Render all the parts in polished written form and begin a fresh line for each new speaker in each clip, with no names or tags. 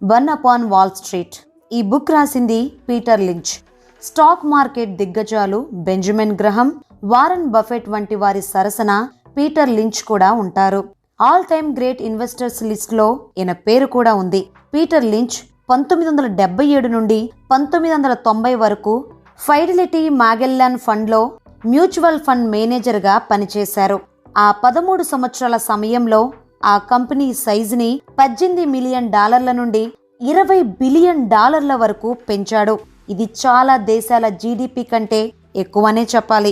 One upon wall street. ఈ book రాసింది Peter Lynch. Stock market దిగ్గజాలు బెంజమిన్ గ్రహం, వారన్ బఫెట్ వంటి వారి సరసన పీటర్ లించ్ కూడా ఉంటారు. All time great investors list లో ఈయన పేరు కూడా ఉంది. పీటర్ లించ్ 1977 నుండి 1990 వరకు ఫైడెలిటీ మాగెల్లాన్ ఫండ్ లో మ్యూచువల్ ఫండ్ మేనేజర్ గా పనిచేశారు. ఆ 13 సంవత్సరాల సమయంలో ఆ కంపెనీ సైజుని $18 మిలియన్ నుండి $20 బిలియన్ వరకు పెంచాడు. ఇది చాలా దేశాల జీడిపి కంటే ఎక్కువనే చెప్పాలి.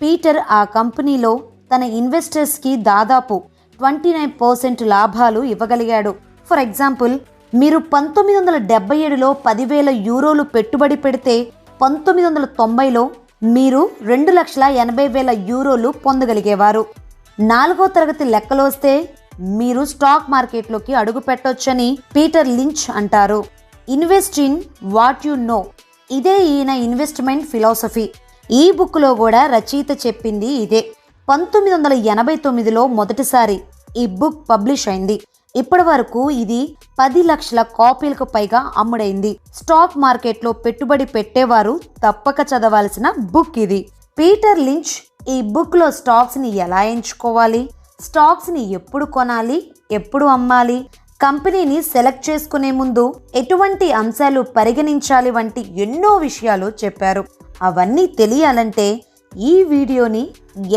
పీటర్ ఆ కంపెనీలో తన ఇన్వెస్టర్స్ కి దాదాపు 29% లాభాలు ఇవ్వగలిగాడు. ఫర్ ఎగ్జాంపుల్, మీరు 1977లో 10,000 యూరోలు పెట్టుబడి పెడితే 1990లో మీరు 2,80,000 యూరోలు పొందగలిగేవారు. 4వ తరగతి లెక్కలు వస్తే మీరు స్టాక్ మార్కెట్లోకి అడుగు పెట్టొచ్చని పీటర్ లించ్ అంటారు. Invest in what you know, ఇదే ఈయన ఇన్వెస్ట్మెంట్ ఫిలాసఫీ. ఈ బుక్ లో కూడా రచయిత చెప్పింది ఇదే. 1989లో మొదటిసారి ఈ బుక్ పబ్లిష్ అయింది. ఇప్పటి వరకు ఇది 10 లక్షల కాపీలకు పైగా అమ్ముడైంది. స్టాక్ మార్కెట్లో పెట్టుబడి పెట్టేవారు తప్పక చదవాల్సిన బుక్ ఇది. పీటర్ లించ్ ఈ బుక్ లో స్టాక్స్ ని ఎలా ఎంచుకోవాలి, స్టాక్స్ ని ఎప్పుడు కొనాలి, ఎప్పుడు అమ్మాలి, కంపెనీని సెలెక్ట్ చేసుకునే ముందు ఎటువంటి అంశాలు పరిగణించాలి వంటి ఎన్నో విషయాలు చెప్పారు. అవన్నీ తెలియాలంటే ఈ వీడియోని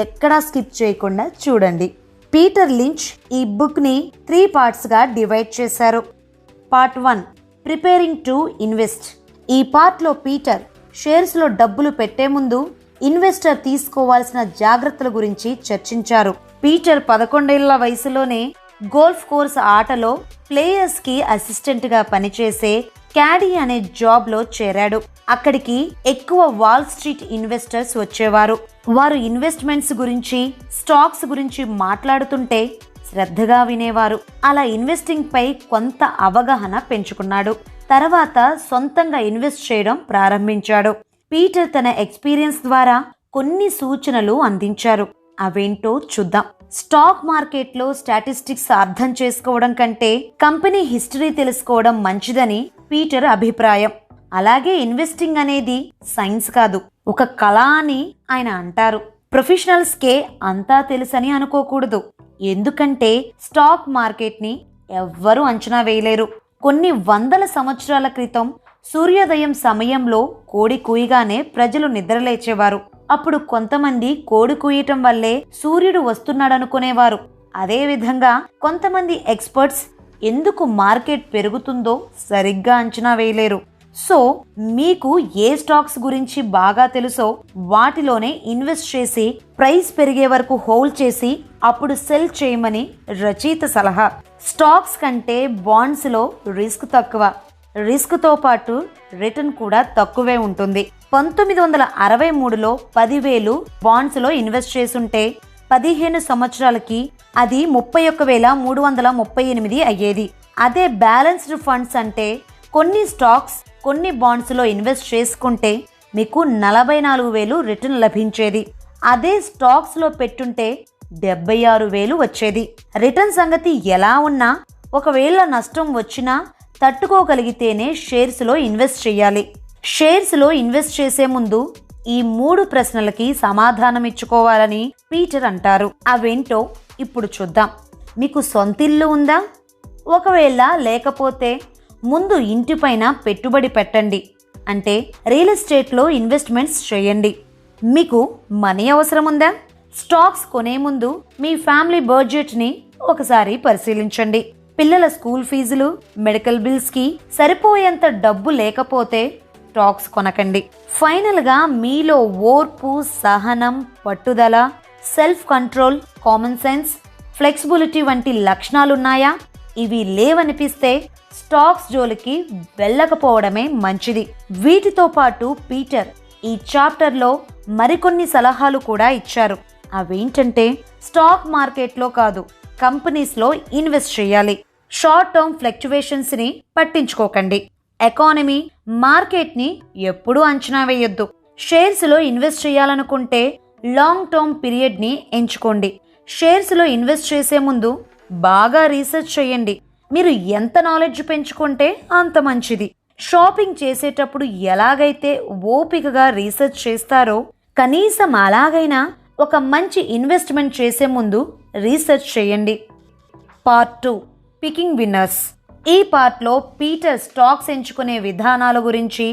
ఎక్కడా స్కిప్ చేయకుండా చూడండి. పీటర్ లించ్ ఈ బుక్ ని 3 పార్ట్స్ గా డివైడ్ చేశారు. Part 1, preparing to invest. ఈ పార్ట్ లో పీటర్ షేర్స్ లో డబ్బులు పెట్టే ముందు ఇన్వెస్టర్ తీసుకోవాల్సిన జాగ్రత్తల గురించి చర్చించారు. పీటర్ 11 ఏళ్ల వయసులోనే గోల్ఫ్ కోర్స్ ఆటలో ప్లేయర్స్ కి అసిస్టెంట్ గా పనిచేసే క్యాడీ అనే జాబ్ లో చేరాడు. అక్కడికి ఎక్కువ వాల్ స్ట్రీట్ ఇన్వెస్టర్స్ వచ్చేవారు. వారు ఇన్వెస్ట్మెంట్స్ గురించి, స్టాక్స్ గురించి మాట్లాడుతుంటే శ్రద్ధగా వినేవారు. అలా ఇన్వెస్టింగ్ పై కొంత అవగాహన పెంచుకున్నాడు. తర్వాత సొంతంగా ఇన్వెస్ట్ చేయడం ప్రారంభించాడు. పీటర్ తన ఎక్స్పీరియన్స్ ద్వారా కొన్ని సూచనలు అందించారు. అవేంటో చూద్దాం. స్టాక్ మార్కెట్లో స్టాటిస్టిక్స్ అర్థం చేసుకోవడం కంటే కంపెనీ హిస్టరీ తెలుసుకోవడం మంచిదని పీటర్ అభిప్రాయం. అలాగే ఇన్వెస్టింగ్ అనేది సైన్స్ కాదు, ఒక కళ అని ఆయన అంటారు. ప్రొఫెషనల్స్కే అంతా తెలుసని అనుకోకూడదు. ఎందుకంటే స్టాక్ మార్కెట్ని ఎవ్వరూ అంచనా వేయలేరు. కొన్ని వందల సంవత్సరాల క్రితం సూర్యోదయం సమయంలో కోడి కూయగానే ప్రజలు నిద్రలేచేవారు. అప్పుడు కొంతమంది కోడి కూయటం వల్లే సూర్యుడు వస్తున్నాడనుకునేవారు. అదేవిధంగా కొంతమంది ఎక్స్పర్ట్స్ ఎందుకు మార్కెట్ పెరుగుతుందో సరిగ్గా అంచనా వేయలేరు. సో మీకు ఏ స్టాక్స్ గురించి బాగా తెలుసో వాటిలోనే ఇన్వెస్ట్ చేసి ప్రైస్ పెరిగే వరకు హోల్డ్ చేసి అప్పుడు సెల్ చేయమని రచయిత సలహా. స్టాక్స్ కంటే బాండ్స్ లో రిస్క్ తక్కువ. రిస్క్ తో పాటు రిటర్న్ కూడా తక్కువే ఉంటుంది. 1963లో 10,000 బాండ్స్ లో ఇన్వెస్ట్ చేసుంటే 15 సంవత్సరాలకి అది 31,338 అయ్యేది. అదే బ్యాలెన్స్డ్ ఫండ్స్ అంటే కొన్ని స్టాక్స్, కొన్ని బాండ్స్ లో ఇన్వెస్ట్ చేసుకుంటే మీకు 44,000 రిటర్న్ లభించేది. అదే స్టాక్స్ లో పెట్టుంటే 76,000 వచ్చేది. రిటర్న్ సంగతి ఎలా ఉన్నా ఒకవేళ నష్టం వచ్చినా తట్టుకోగలిగితేనే షేర్స్ లో ఇన్వెస్ట్ చేయాలి. షేర్స్ లో ఇన్వెస్ట్ చేసే ముందు ఈ 3 ప్రశ్నలకి సమాధానం ఇచ్చుకోవాలని పీటర్ అంటారు. అవేంటో ఇప్పుడు చూద్దాం. మీకు సొంతిల్లు ఉందా? ఒకవేళ లేకపోతే ముందు ఇంటిపైన పెట్టుబడి పెట్టండి, అంటే రియల్ ఎస్టేట్లో ఇన్వెస్ట్మెంట్స్ చేయండి. మీకు మనీ అవసరం ఉందా? స్టాక్స్ కొనే ముందు మీ ఫ్యామిలీ బడ్జెట్ని ఒకసారి పరిశీలించండి. పిల్లల స్కూల్ ఫీజులు, మెడికల్ బిల్స్కి సరిపోయేంత డబ్బు లేకపోతే స్టాక్స్ కొనకండి. ఫైనల్గా మీలో ఓర్పు, సహనం, పట్టుదల, self control, common sense, flexibility వంటి లక్షణాలున్నాయా? ఇవి లేవనిపిస్తే స్టాక్స్ జోలికి వెళ్ళకపోవడమే మంచిది. వీటితో పాటు పీటర్ ఈ చాప్టర్లో మరికొన్ని సలహాలు కూడా ఇచ్చారు. అవేంటంటే స్టాక్ మార్కెట్లో కాదు, కంపెనీస్లో ఇన్వెస్ట్ చేయాలి. షార్ట్ టర్మ్ ఫ్లక్చువేషన్స్ని పట్టించుకోకండి. ఎకానమీ, మార్కెట్ని ఎప్పుడూ అంచనా వేయొద్దు. షేర్స్లో ఇన్వెస్ట్ చేయాలనుకుంటే లాంగ్ టర్మ్ పీరియడ్ని ఎంచుకోండి. షేర్స్లో ఇన్వెస్ట్ చేసే ముందు బాగా రీసెర్చ్ చేయండి. మీరు ఎంత నాలెడ్జ్ పెంచుకుంటే అంత మంచిది. షాపింగ్ చేసేటప్పుడు ఎలాగైతే ఓపికగా రీసెర్చ్ చేస్తారో, కనీసం అలాగైనా ఒక మంచి ఇన్వెస్ట్మెంట్ చేసే ముందు రీసెర్చ్ చేయండి. Part 2 picking winners. ఈ పార్ట్లో పీటర్ స్టాక్స్ ఎంచుకునే విధానాల గురించి,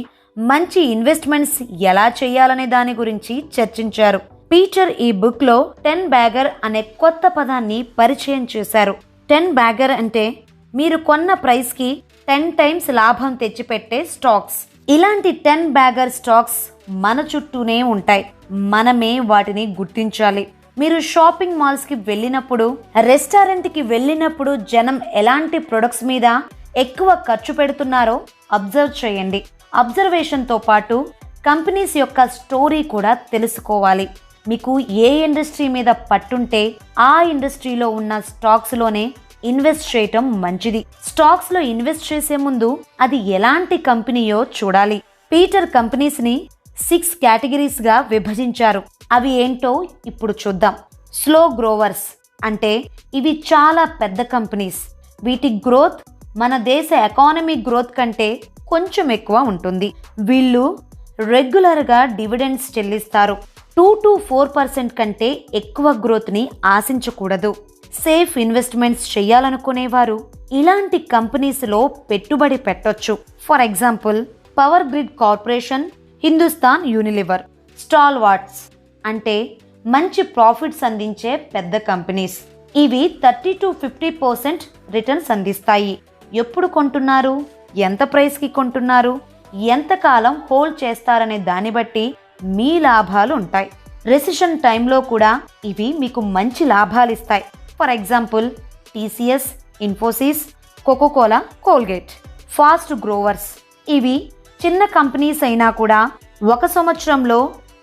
మంచి ఇన్వెస్ట్మెంట్స్ ఎలా చేయాలనే దాని గురించి చర్చించారు. పీటర్ ఈ బుక్లో 10 బ్యాగర్ అనే కొత్త పదాన్ని పరిచయం చేశారు. 10 బ్యాగర్ అంటే మీరు కొన్న ప్రైస్కి 10 టైమ్స్ లాభం తెచ్చిపెట్టే స్టాక్స్. ఇలాంటి 10 బ్యాగర్ స్టాక్స్ మన చుట్టూనే ఉంటాయి. మనమే వాటిని గుర్తించాలి. మీరు షాపింగ్ మాల్స్కి వెళ్ళినప్పుడు, రెస్టారెంట్కి వెళ్ళినప్పుడు జనం ఎలాంటి ప్రొడక్ట్స్ మీద ఎక్కువ ఖర్చు పెడుతున్నారో అబ్జర్వ్ చేయండి. అబ్జర్వేషన్తో పాటు కంపెనీస్ యొక్క స్టోరీ కూడా తెలుసుకోవాలి. మీకు ఏ ఇండస్ట్రీ మీద పట్టుంటే ఆ ఇండస్ట్రీలో ఉన్న స్టాక్స్లోనే ఇన్వెస్ట్ చేయటం మంచిది. స్టాక్స్లో ఇన్వెస్ట్ చేసే ముందు అది ఎలాంటి కంపెనీయో చూడాలి. పీటర్ కంపెనీస్ని 6 కేటగిరీస్గా విభజించారు. అవి ఏంటో ఇప్పుడు చూద్దాం. స్లో గ్రోవర్స్ అంటే ఇవి చాలా పెద్ద కంపెనీస్. వీటి గ్రోత్ మన దేశ ఎకానమీ గ్రోత్ కంటే కొంచెం ఎక్కువ ఉంటుంది. వీళ్ళు రెగ్యులర్గా డివిడెండ్స్ చెల్లిస్తారు. 2 to 4% కంటే ఎక్కువ గ్రోత్ని ఆశించకూడదు. సేఫ్ ఇన్వెస్ట్మెంట్స్ చేయాలనుకునేవారు ఇలాంటి కంపెనీస్లో పెట్టుబడి పెట్టొచ్చు. For example power grid corporation, Hindustan Unilever. Stalwarts అంటే మంచి ప్రాఫిట్స్ అందించే పెద్ద కంపెనీస్. ఇవి 30 to 50% రిటర్న్స్ అందిస్తాయి. ఎప్పుడు కొంటున్నారు, ఎంత ప్రైస్కి కొంటున్నారు, ఎంతకాలం హోల్డ్ చేస్తారనే దాన్ని బట్టి మీ లాభాలు ఉంటాయి. రెసిషన్ టైంలో కూడా ఇవి మీకు మంచి లాభాలు ఇస్తాయి. For example TCS, Infosys, Coca Cola, Colgate. Fast growers ఇవి చిన్న కంపెనీస్ అయినా కూడా 1 సంవత్సరంలో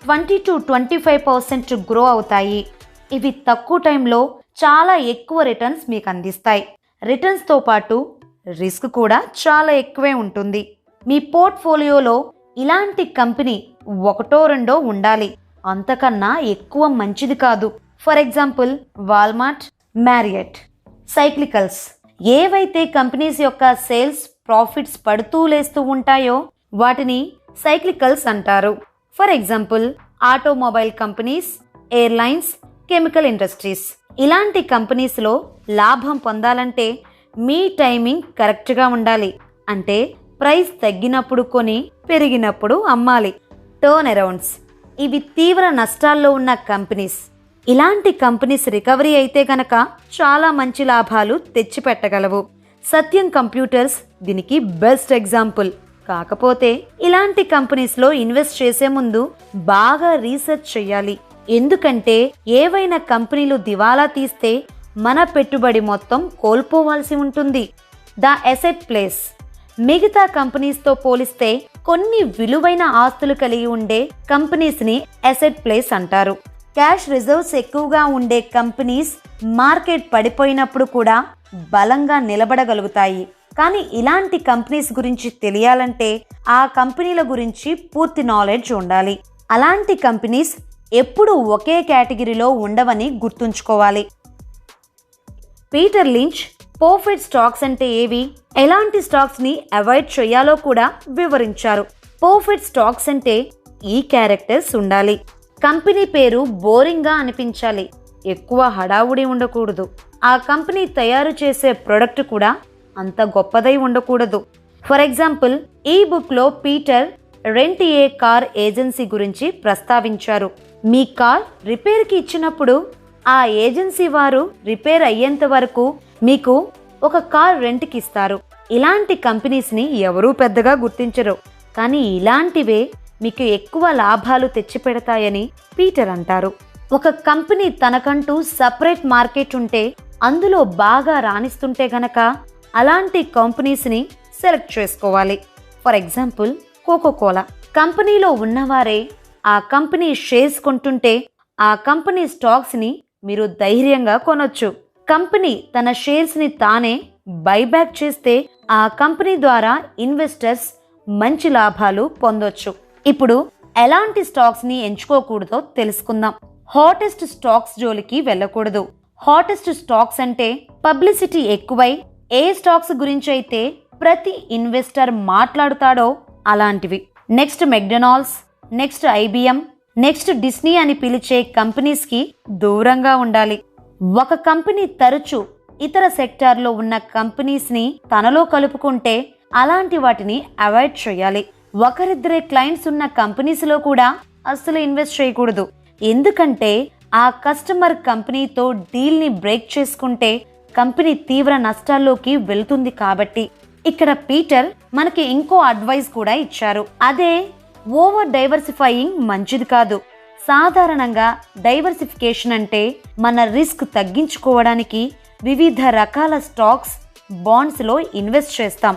20 to 25% గ్రో అవుతాయి. ఇవి తక్కువ టైంలో చాలా ఎక్కువ రిటర్న్స్ మీకు అందిస్తాయి. రిటర్న్స్తో పాటు రిస్క్ కూడా చాలా ఎక్కువే ఉంటుంది. మీ పోర్ట్ఫోలియోలో ఇలాంటి కంపెనీ 1-2 ఉండాలి. అంతకన్నా ఎక్కువ మంచిది కాదు. For example Walmart, Marriott. Cyclicals ఏవైతే కంపెనీస్ యొక్క సేల్స్, ప్రాఫిట్స్ పడుతూ లేస్తూ ఉంటాయో వాటిని సైక్లికల్స్ అంటారు. For example automobile companies, airlines, chemical industries. ఇలాంటి కంపెనీస్లో లాభం పొందాలంటే మీ టైమింగ్ కరెక్ట్గా ఉండాలి. అంటే ప్రైస్ తగ్గినప్పుడు కొని, పెరిగినప్పుడు అమ్మాలి. టర్న్ అరౌండ్స్ ఇవి తీవ్ర నష్టాల్లో ఉన్న కంపెనీస్. ఇలాంటి కంపెనీస్ రికవరీ అయితే గనక చాలా మంచి లాభాలు తెచ్చిపెట్టగలవు. సత్యం కంప్యూటర్స్ దీనికి బెస్ట్ ఎగ్జాంపుల్. కాకపోతే ఇలాంటి కంపెనీస్లో ఇన్వెస్ట్ చేసే ముందు బాగా రీసెర్చ్ చేయాలి. ఎందుకంటే ఏవైనా కంపెనీలు దివాలా తీస్తే మన పెట్టుబడి మొత్తం కోల్పోవాల్సి ఉంటుంది. ద అసెట్ ప్లేస్ మిగతా కంపెనీస్తో పోలిస్తే కొన్ని విలువైన ఆస్తులు కలిగి ఉండే కంపెనీస్ని అసెట్ ప్లేస్ అంటారు. క్యాష్ రిజర్వ్స్ ఎక్కువగా ఉండే కంపెనీస్ మార్కెట్ పడిపోయినప్పుడు కూడా బలంగా నిలబడగలుగుతాయి. కానీ ఇలాంటి కంపెనీస్ గురించి తెలియాలంటే ఆ కంపెనీల గురించి పూర్తి నాలెడ్జ్ ఉండాలి. అలాంటి కంపెనీస్ ఎప్పుడూ ఒకే కేటగిరీలో ఉండవని గుర్తుంచుకోవాలి. పీటర్ లించ్ పర్ఫెక్ట్ స్టాక్స్ అంటే ఏవి, ఎలాంటి స్టాక్స్ని అవాయిడ్ చేయాలో కూడా వివరించారు. పర్ఫెక్ట్ స్టాక్స్ అంటే ఈ క్యారెక్టర్స్ ఉండాలి. కంపెనీ పేరు బోరింగ్గా అనిపించాలి. ఎక్కువ హడావుడి ఉండకూడదు. ఆ కంపెనీ తయారు చేసే ప్రొడక్ట్ కూడా అంత గొప్పదై ఉండకూడదు. ఫర్ ఎగ్జాంపుల్ ఈ బుక్లో పీటర్ రెంట్ ఏ కార్ ఏజెన్సీ గురించి ప్రస్తావించారు. మీ కార్ రిపేర్కి ఇచ్చినప్పుడు ఆ ఏజెన్సీ వారు రిపేర్ అయ్యేంత వరకు మీకు ఒక కార్ రెంట్కి ఇస్తారు. ఇలాంటి కంపెనీస్ని ఎవరూ పెద్దగా గుర్తించరు. కానీ ఇలాంటివే మీకు ఎక్కువ లాభాలు తెచ్చిపెడతాయని పీటర్ అంటారు. ఒక కంపెనీ తనకంటూ సపరేట్ మార్కెట్ ఉంటే, అందులో బాగా రాణిస్తుంటే గనక అలాంటి కంపెనీస్ని సెలెక్ట్ చేసుకోవాలి. ఫర్ ఎగ్జాంపుల్ కోకోకోలా కంపెనీలో ఉన్నవారే ఆ కంపెనీ షేర్స్ కొంటుంటే ఆ కంపెనీ స్టాక్స్ని మీరు ధైర్యంగా కొనొచ్చు. కంపెనీ తన షేర్స్ని తానే బైబ్యాక్ చేస్తే ఆ కంపెనీ ద్వారా ఇన్వెస్టర్స్ మంచి లాభాలు పొందొచ్చు. ఇప్పుడు ఎలాంటి స్టాక్స్ని ఎంచుకోకూడదో తెలుసుకుందాం. హాటెస్ట్ స్టాక్స్ జోలికి వెళ్ళకూడదు. హాటెస్ట్ స్టాక్స్ అంటే పబ్లిసిటీ ఎక్కువై ఏ స్టాక్స్ గురించి అయితే ప్రతి ఇన్వెస్టర్ మాట్లాడుతాడో అలాంటివి. Next McDonald's, next IBM, next Disney అని పిలిచే కంపెనీస్కి దూరంగా ఉండాలి. ఒక కంపెనీ తరచూ ఇతర సెక్టార్లో ఉన్న కంపెనీస్ని తనలో కలుపుకుంటే అలాంటి వాటిని అవాయిడ్ చేయాలి. ఒకరిద్దరే క్లయింట్స్ ఉన్న కంపెనీస్లో కూడా అస్సలు ఇన్వెస్ట్ చేయకూడదు. ఎందుకంటే ఆ కస్టమర్ కంపెనీతో డీల్ని బ్రేక్ చేసుకుంటే కంపెనీ తీవ్ర నష్టాల్లోకి వెళ్తుంది. కాబట్టి ఇక్కడ పీటర్ మనకి ఇంకో అడ్వైస్ కూడా ఇచ్చారు. అదే ఓవర్ డైవర్సిఫైయింగ్ మంచిది కాదు. సాధారణంగా డైవర్సిఫికేషన్ అంటే మన రిస్క్ తగ్గించుకోవడానికి వివిధ రకాల స్టాక్స్, బాండ్స్లో ఇన్వెస్ట్ చేస్తాం.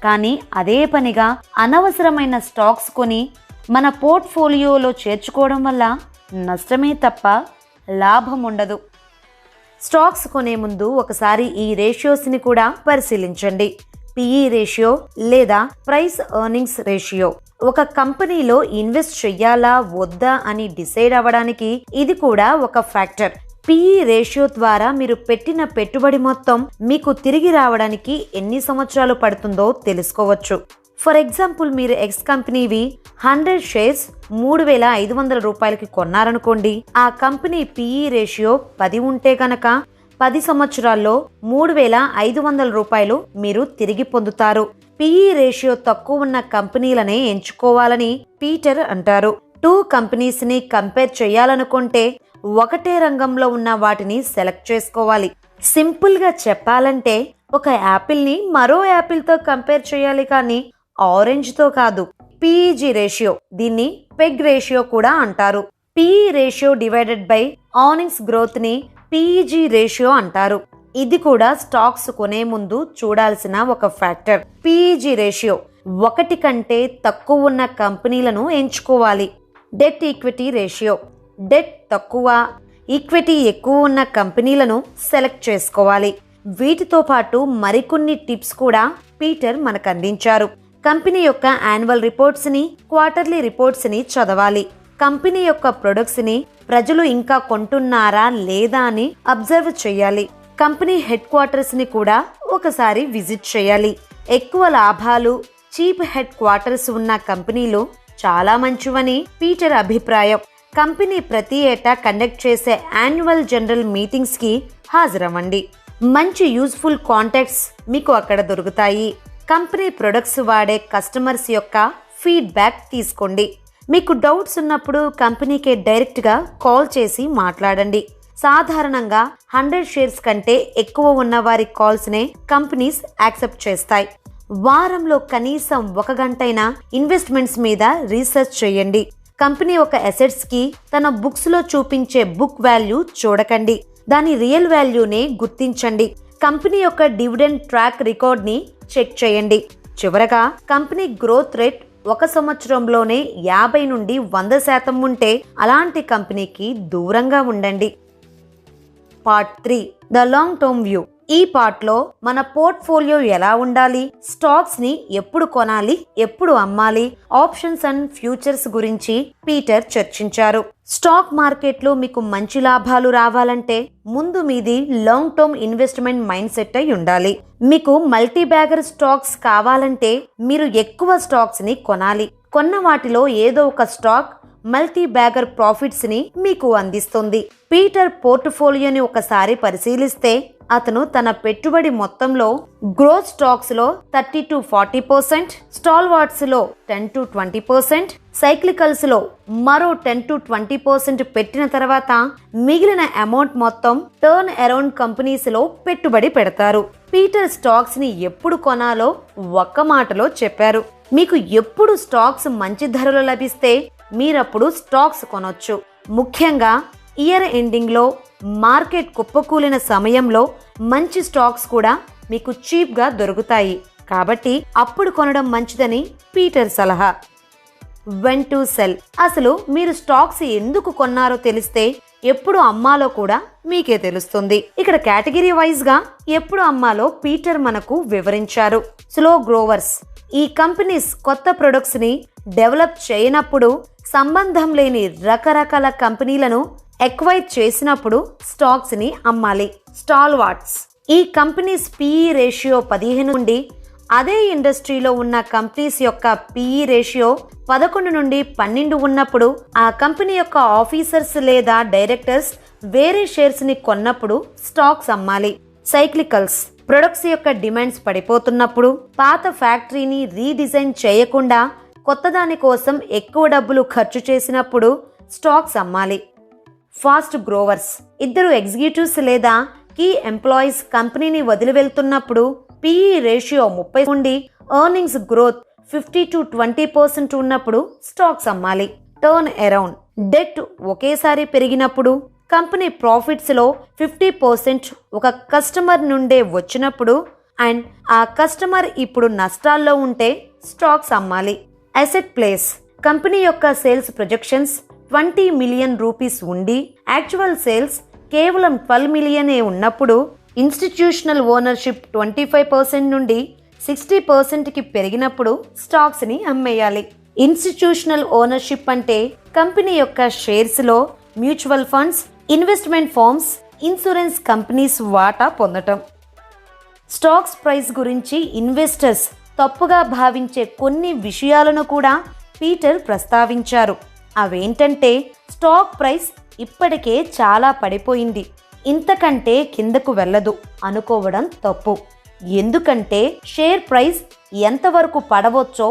కానీ అదే పనిగా అనవసరమైన స్టాక్స్ కొని మన పోర్ట్ఫోలియోలో చేర్చుకోవడం వల్ల నష్టమే తప్ప లాభం ఉండదు. స్టాక్స్ కొనే ముందు ఒకసారి ఈ రేషియోస్ని కూడా పరిశీలించండి. పిఈ రేషియో లేదా ప్రైస్ ఎర్నింగ్స్ రేషియో. ఒక కంపెనీలో ఇన్వెస్ట్ చెయ్యాలా వద్దా అని డిసైడ్ అవ్వడానికి ఇది కూడా ఒక ఫ్యాక్టర్. పిఈ రేషియో ద్వారా మీరు పెట్టిన పెట్టుబడి మొత్తం మీకు తిరిగి రావడానికి ఎన్ని సంవత్సరాలు పడుతుందో తెలుసుకోవచ్చు. ఫర్ ఎగ్జాంపుల్, మీరు ఎక్స్ కంపెనీవి 100 షేర్స్ 3,500 రూపాయలకి కొన్నారనుకోండి. ఆ కంపెనీ పిఈ రేషియో 10 ఉంటే కనుక 10 సంవత్సరాల్లో 3,500 రూపాయలు మీరు తిరిగి పొందుతారు. పిఈ రేషియో తక్కువ ఉన్న కంపెనీలనే ఎంచుకోవాలని పీటర్ అంటారు. 2 కంపెనీస్ని కంపేర్ చేయాలనుకుంటే ఒకటే రంగంలో ఉన్న వాటిని సెలెక్ట్ చేసుకోవాలి. సింపుల్గా చెప్పాలంటే ఒక యాపిల్ని మరో యాపిల్తో కంపేర్ చేయాలి, కానీ ఆరెంజ్తో కాదు. పిఈజీ రేషియో, దీన్ని పెగ్ రేషియో కూడా అంటారు. PE ratio divided by earnings గ్రోత్ని పిఈజీ రేషియో అంటారు. ఇది కూడా స్టాక్స్ కొనే ముందు చూడాల్సిన ఒక ఫ్యాక్టర్. పిఈజీ రేషియో 1 కంటే తక్కువ ఉన్న కంపెనీలను ఎంచుకోవాలి. డెట్ ఈక్విటీ రేషియో, డెట్ తక్కువ, ఈక్విటీ ఎక్కువ ఉన్న కంపెనీలను సెలెక్ట్ చేసుకోవాలి. వీటితో పాటు మరికొన్ని టిప్స్ కూడా పీటర్ మనకు అందించారు. కంపెనీ యొక్క యాన్యువల్ రిపోర్ట్స్ని, క్వార్టర్లీ రిపోర్ట్స్ని చదవాలి. కంపెనీ యొక్క ప్రొడక్ట్స్ని ప్రజలు ఇంకా కొంటున్నారా లేదా అని అబ్జర్వ్ చేయాలి. కంపెనీ హెడ్ క్వార్టర్స్ని కూడా ఒకసారి విజిట్ చేయాలి. ఎక్కువ లాభాలు, చీప్ హెడ్ క్వార్టర్స్ ఉన్న కంపెనీలు చాలా మంచివని పీటర్ అభిప్రాయం. కంపెనీ ప్రతి ఏటా కండక్ట్ చేసే యాన్యువల్ జనరల్ మీటింగ్స్కి హాజరవ్వండి. మంచి యూస్ఫుల్ కాంటాక్ట్స్ మీకు అక్కడ దొరుకుతాయి. కంపెనీ ప్రొడక్ట్స్ వాడే కస్టమర్స్ యొక్క ఫీడ్బ్యాక్ తీసుకోండి. మీకు డౌట్స్ ఉన్నప్పుడు కంపెనీకి డైరెక్ట్గా కాల్ చేసి మాట్లాడండి. సాధారణంగా 100 షేర్స్ కంటే ఎక్కువ ఉన్న వారి కాల్స్నే కంపెనీస్ యాక్సెప్ట్ చేస్తాయి. వారంలో కనీసం 1 గంటైనా ఇన్వెస్ట్మెంట్స్ మీద రీసెర్చ్ చేయండి. కంపెనీ ఒక అసెట్స్కి తన బుక్స్లో చూపించే బుక్ వాల్యూ చూడకండి, దాని రియల్ వాల్యూనే గుర్తించండి. కంపెనీ యొక్క డివిడెండ్ ట్రాక్ రికార్డ్ని చెక్ చేయండి. చివరగా కంపెనీ గ్రోత్ రేట్ 1 సంవత్సరంలోనే 50 నుండి 100% ఉంటే అలాంటి కంపెనీకి దూరంగా ఉండండి. Part 3, the long term view. ఈ పార్ట్లో మన పోర్ట్ఫోలియో ఎలా ఉండాలి, స్టాక్స్ ని ఎప్పుడు కొనాలి, ఎప్పుడు అమ్మాలి, ఆప్షన్స్ అండ్ ఫ్యూచర్స్ గురించి పీటర్ చర్చించారు. స్టాక్ మార్కెట్లో మీకు మంచి లాభాలు రావాలంటే ముందు మీది long term investment mind set అయి ఉండాలి. మీకు మల్టీ బ్యాగర్ స్టాక్స్ కావాలంటే మీరు ఎక్కువ స్టాక్స్ ని కొనాలి. కొన్న వాటిలో ఏదో ఒక స్టాక్ మల్టీ బ్యాగర్ ప్రాఫిట్స్ ని మీకు అందిస్తుంది. పీటర్ పోర్ట్ఫోలియోని ఒకసారి పరిశీలిస్తే అతను తన పెట్టుబడి మొత్తంలో గ్రోత్ స్టాక్స్ లో 30-40%, స్టాల్వార్ట్స్ లో 10-20%, సైక్లికల్స్ లో మరో 10-20% పెట్టిన తర్వాత మిగిలిన అమౌంట్ మొత్తం టర్న్ అరౌండ్ కంపెనీస్ లో పెట్టుబడి పెడతారు. పీటర్ స్టాక్స్ ని ఎప్పుడు కొనాలో ఒక్క మాటలో చెప్పారు. మీకు ఎప్పుడు స్టాక్స్ మంచి ధరలో లభిస్తే మీరప్పుడు స్టాక్స్ కొనొచ్చు. ముఖ్యంగా ఇయర్ ఎండింగ్ లో మార్కెట్ కుప్పకూలిన సమయంలో మంచి స్టాక్స్ కూడా మీకు చీప్ గా దొరుకుతాయి. కాబట్టి అప్పుడు కొనడం మంచిదని పీటర్ సలహా. When to cell. అసలు మీరు స్టాక్స్ ఎందుకు కొన్నారో తెలిస్తే ఎప్పుడు అమ్మాలో కూడా మీకే తెలుస్తుంది. ఇక్కడ కేటగిరీ వైజ్ గా ఎప్పుడు అమ్మాలో పీటర్ మనకు వివరించారు. Slow growers. ఈ కంపెనీస్ కొత్త ప్రొడక్ట్స్ ని డెవలప్ చేయనప్పుడు, సంబంధం లేని రకరకాల కంపెనీలను ఎక్వైర్ చేసినప్పుడు స్టాక్స్ ని అమ్మాలి. స్టాల్వార్ట్స్. ఈ కంపెనీస్ పిఈ రేషియో 15 నుండి అదే ఇండస్ట్రీలో ఉన్న కంపెనీస్ యొక్క పిఈ రేషియో 11 నుండి 12 ఉన్నప్పుడు ఆ కంపెనీ యొక్క ఆఫీసర్స్ లేదా డైరెక్టర్స్ వేరే షేర్స్ ని కొన్నప్పుడు స్టాక్స్ అమ్మాలి. సైక్లికల్స్ ప్రొడక్ట్స్ యొక్క డిమాండ్స్ పడిపోతున్నప్పుడు పాత ఫ్యాక్టరీని రీడిజైన్ చేయకుండా కొత్త దాని కోసం ఎక్కువ డబ్బులు ఖర్చు చేసినప్పుడు స్టాక్స్ అమ్మాలి. ఫాస్ట్ గ్రోవర్స్ ఇద్దరు ఎగ్జిక్యూటివ్స్ లేదా కీ ఎంప్లాయీస్ కంపెనీని వదిలి వెళ్తున్నప్పుడు పిఈ రేషియో 30 నుండి ఎర్నింగ్స్ గ్రోత్ 50 to 20% ఉన్నప్పుడు స్టాక్స్ అమ్మాలి. టర్న్ అరౌండ్ డెట్ ఒకేసారి పెరిగినప్పుడు కంపెనీ ప్రాఫిట్స్లో 50% ఒక కస్టమర్ నుండే వచ్చినప్పుడు అండ్ ఆ కస్టమర్ ఇప్పుడు నష్టాల్లో ఉంటే స్టాక్స్ అమ్మాలి. అసెట్ ప్లేస్ కంపెనీ యొక్క సేల్స్ ప్రొజెక్షన్స్ 20 మిలియన్ రూపీస్ ఉండి యాక్చువల్ సేల్స్ కేవలం 12 మిలియనే ఉన్నప్పుడు ఇన్స్టిట్యూషనల్ ఓనర్షిప్ 25% నుండి 60%కి పెరిగినప్పుడు స్టాక్స్ని అమ్మేయాలి. ఇన్స్టిట్యూషనల్ ఓనర్షిప్ అంటే కంపెనీ యొక్క షేర్స్లో mutual funds, investment firms, insurance companies వాటా పొందటం. స్టాక్స్ ప్రైస్ గురించి ఇన్వెస్టర్స్ తప్పుగా భావించే కొన్ని విషయాలను కూడా పీటర్ ప్రస్తావించారు. అవేంటంటే స్టాక్ ప్రైస్ ఇప్పటికే చాలా పడిపోయింది, ఇంతకంటే కిందకు వెళ్ళదు అనుకోవడం తప్పు. ఎందుకంటే షేర్ ప్రైస్ ఎంతవరకు పడవచ్చో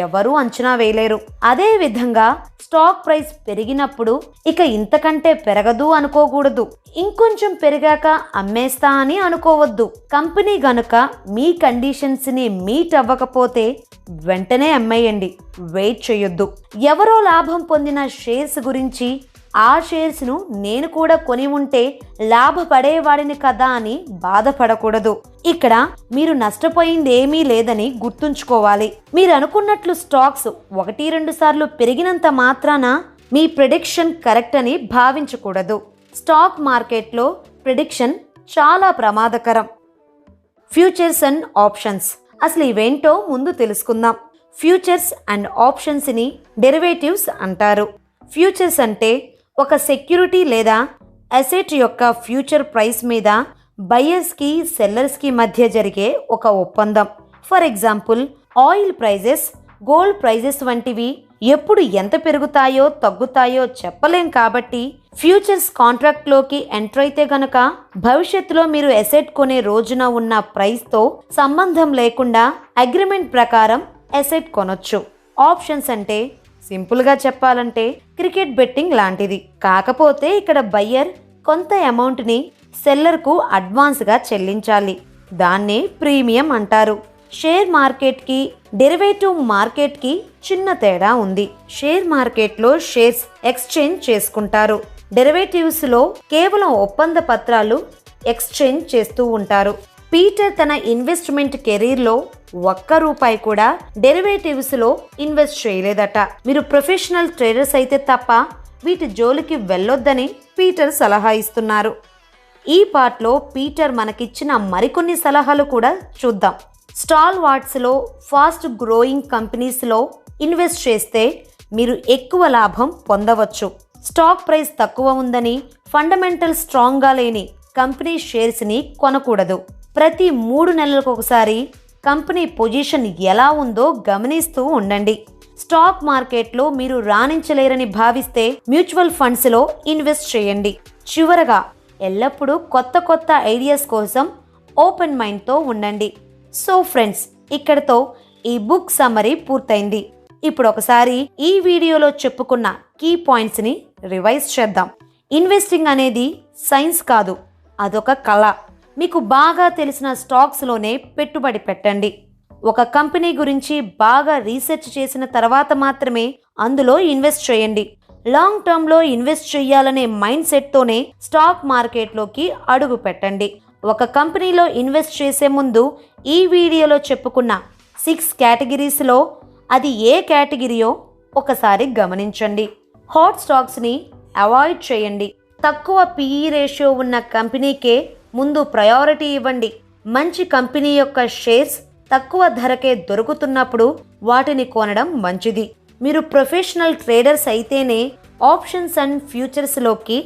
ఎవరూ అంచనా వేయలేరు. అదే విధంగా స్టాక్ ప్రైస్ పెరిగినప్పుడు ఇక ఇంతకంటే పెరగదు అనుకోకూడదు, ఇంకొంచెం పెరిగాక అమ్మేస్తా అని అనుకోవద్దు. కంపెనీ గనుక మీ కండిషన్స్ ని మీట్ అవ్వకపోతే వెంటనే అమ్మేయండి, వెయిట్ చేయొద్దు. ఎవరో లాభం పొందిన షేర్స్ గురించి ఆ షేర్స్ ను నేను కూడా కొని ఉంటే లాభపడేవాడిని కదా అని బాధపడకూడదు. ఇక్కడ మీరు నష్టపోయింది ఏమీ లేదని గుర్తుంచుకోవాలి. మీరు అనుకున్నట్లు స్టాక్స్ 1-2 సార్లు పెరిగినంత మాత్రాన మీ ప్రెడిక్షన్ కరెక్ట్ అని భావించకూడదు. స్టాక్ మార్కెట్లో ప్రెడిక్షన్ చాలా ప్రమాదకరం. ఫ్యూచర్స్ అండ్ ఆప్షన్స్ అసలు ఇవేంటో ముందు తెలుసుకుందాం. ఫ్యూచర్స్ అండ్ ఆప్షన్స్ ని డెరివేటివ్స్ అంటారు. ఫ్యూచర్స్ అంటే ఒక సెక్యూరిటీ లేదా అసెట్ యొక్క ఫ్యూచర్ ప్రైస్ మీద బయర్స్కి సెల్లర్స్కి మధ్య జరిగే ఒక ఒప్పందం. For example oil prices, gold prices వంటివి ఎప్పుడు ఎంత పెరుగుతాయో తగ్గుతాయో చెప్పలేం. కాబట్టి ఫ్యూచర్స్ కాంట్రాక్ట్లోకి ఎంటర్ అయితే గనక భవిష్యత్తులో మీరు అసెట్ కొనే రోజున ఉన్న ప్రైస్తో సంబంధం లేకుండా అగ్రిమెంట్ ప్రకారం అసెట్ కొనొచ్చు. ఆప్షన్స్ అంటే సింపుల్గా చెప్పాలంటే క్రికెట్ బెట్టింగ్ లాంటిది. కాకపోతే ఇక్కడ బయ్యర్ కొంత అమౌంట్ని సెల్లర్కు అడ్వాన్స్గా చెల్లించాలి. దాన్నే ప్రీమియం అంటారు. షేర్ మార్కెట్కి డెరివేటివ్ మార్కెట్కి చిన్న తేడా ఉంది. షేర్ మార్కెట్లో షేర్స్ ఎక్స్చేంజ్ చేసుకుంటారు. డెరివేటివ్స్లో కేవలం ఒప్పంద పత్రాలు ఎక్స్చేంజ్ చేస్తూ ఉంటారు. పీటర్ తన ఇన్వెస్ట్మెంట్ కెరీర్లో ₹1 కూడా డెరివేటివ్స్లో ఇన్వెస్ట్ చేయలేదట. మీరు ప్రొఫెషనల్ ట్రేడర్స్ అయితే తప్ప వీటి జోలికి వెళ్ళొద్దని పీటర్ సలహా ఇస్తున్నారు. ఈ పార్ట్లో పీటర్ మనకిచ్చిన మరికొన్ని సలహాలు కూడా చూద్దాం. స్టాల్ వాట్స్లో ఫాస్ట్ గ్రోయింగ్ కంపెనీస్లో ఇన్వెస్ట్ చేస్తే మీరు ఎక్కువ లాభం పొందవచ్చు. స్టాక్ ప్రైస్ తక్కువ ఉందని ఫండమెంటల్ స్ట్రాంగ్గా లేని కంపెనీ షేర్స్ని కొనకూడదు. ప్రతి 3 నెలలకు ఒకసారి కంపెనీ పొజిషన్ ఎలా ఉందో గమనిస్తూ ఉండండి. స్టాక్ మార్కెట్లో మీరు రాణించలేరని భావిస్తే మ్యూచువల్ ఫండ్స్లో ఇన్వెస్ట్ చేయండి. చివరగా ఎల్లప్పుడూ కొత్త ఐడియాస్ కోసం ఓపెన్ మైండ్తో ఉండండి. సో ఫ్రెండ్స్, ఇక్కడతో ఈ బుక్ సమ్మరీ పూర్తయింది. ఇప్పుడు ఒకసారి ఈ వీడియోలో చెప్పుకున్న కీ పాయింట్స్ని రివైజ్ చేద్దాం. ఇన్వెస్టింగ్ అనేది సైన్స్ కాదు, అదొక కళ. మీకు బాగా తెలిసిన స్టాక్స్లోనే పెట్టుబడి పెట్టండి. ఒక కంపెనీ గురించి బాగా రీసెర్చ్ చేసిన తర్వాత మాత్రమే అందులో ఇన్వెస్ట్ చేయండి. లాంగ్ టర్మ్లో ఇన్వెస్ట్ చేయాలనే మైండ్ సెట్తోనే స్టాక్ మార్కెట్లోకి అడుగు పెట్టండి. ఒక కంపెనీలో ఇన్వెస్ట్ చేసే ముందు ఈ వీడియోలో చెప్పుకున్న 6 కేటగిరీస్లో అది ఏ కేటగిరీయో ఒకసారి గమనించండి. హాట్ స్టాక్స్ని అవాయిడ్ చేయండి. తక్కువ పిఈ రేషియో ఉన్న కంపెనీకే ముందు ప్రయారిటీ ఇవ్వండి. మంచి కంపెనీ యొక్క షేర్స్ తక్కువ ధరకే దొరుకుతున్నప్పుడు వాటిని కొనడం మంచిది. మీరు ప్రొఫెషనల్ ట్రేడర్స్ అయితేనే ఆప్షన్స్ అండ్ ఫ్యూచర్స్లోకి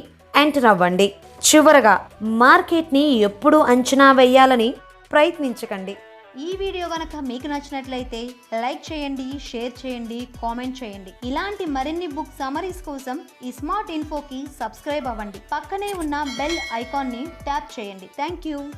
ఎంటర్ అవ్వండి. చివరగా మార్కెట్ని ఎప్పుడు అంచనా వేయాలని ప్రయత్నించకండి.
ఈ వీడియో గనక మీకు నచ్చినట్లయితే లైక్ చేయండి, షేర్ చేయండి, కామెంట్ చేయండి. ఇలాంటి మరిన్ని బుక్ సమరీస్ కోసం ఈ స్మార్ట్ ఇన్ఫోకి సబ్స్క్రైబ్ అవ్వండి. పక్కనే ఉన్న బెల్ ఐకాన్ని ట్యాప్ చేయండి. Thank you.